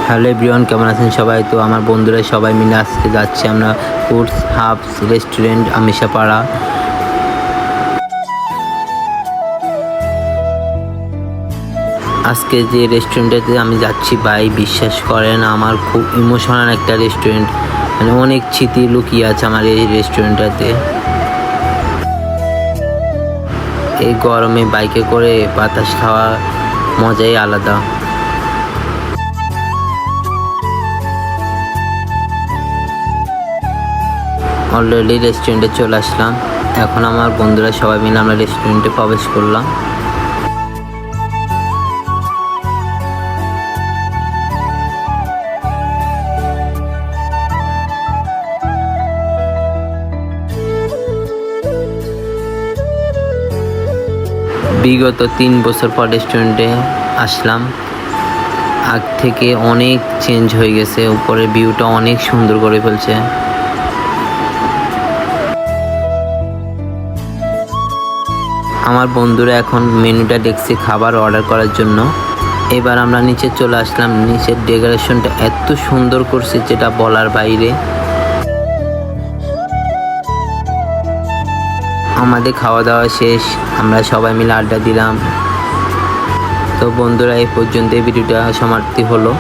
Hello everyone, কেমন আছেন সবাই? তো আমার বন্ধুরা সবাই মিলে আজকে যাচ্ছি আমরা ফুডস হাবস রেস্টুরেন্ট আমিশাপাড়া। আজকে যে রেস্টুরেন্টটাতে আমি যাচ্ছি ভাই, বিশ্বাস করেন আমার খুব ইমোশনাল একটা রেস্টুরেন্ট। মানে অনেক স্মৃতি লুকিয়ে আছে আমার এই রেস্টুরেন্টটাতে। এই গরমে বাইকে করে বাতাস খাওয়া মজাই আলাদা। অলরেডি রেস্টুরেন্টে চলে আসলাম। এখন আমার বন্ধুরা সবাই মিলে আমরা রেস্টুরেন্টে প্রবেশ করলাম। বিগত 3 বছর পর রেস্টুরেন্টে আসলাম। আগ থেকে অনেক চেঞ্জ হয়ে গেছে, উপরের ভিউটা অনেক সুন্দর করে ফেলছে। আমার বন্ধুরা এখন মেনুটা দেখছে খাবার অর্ডার করার জন্য। এবার আমরা নিচে চলে আসলাম। নিচের ডেকোরেশনটা এত সুন্দর করছে যেটা বলার বাইরে। আমাদের খাওয়া দাওয়া শেষ, আমরা সবাই মিলে আড্ডা দিলাম। তো বন্ধুরা, এই পর্যন্ত ভিডিওটা সমাপ্তি হলো।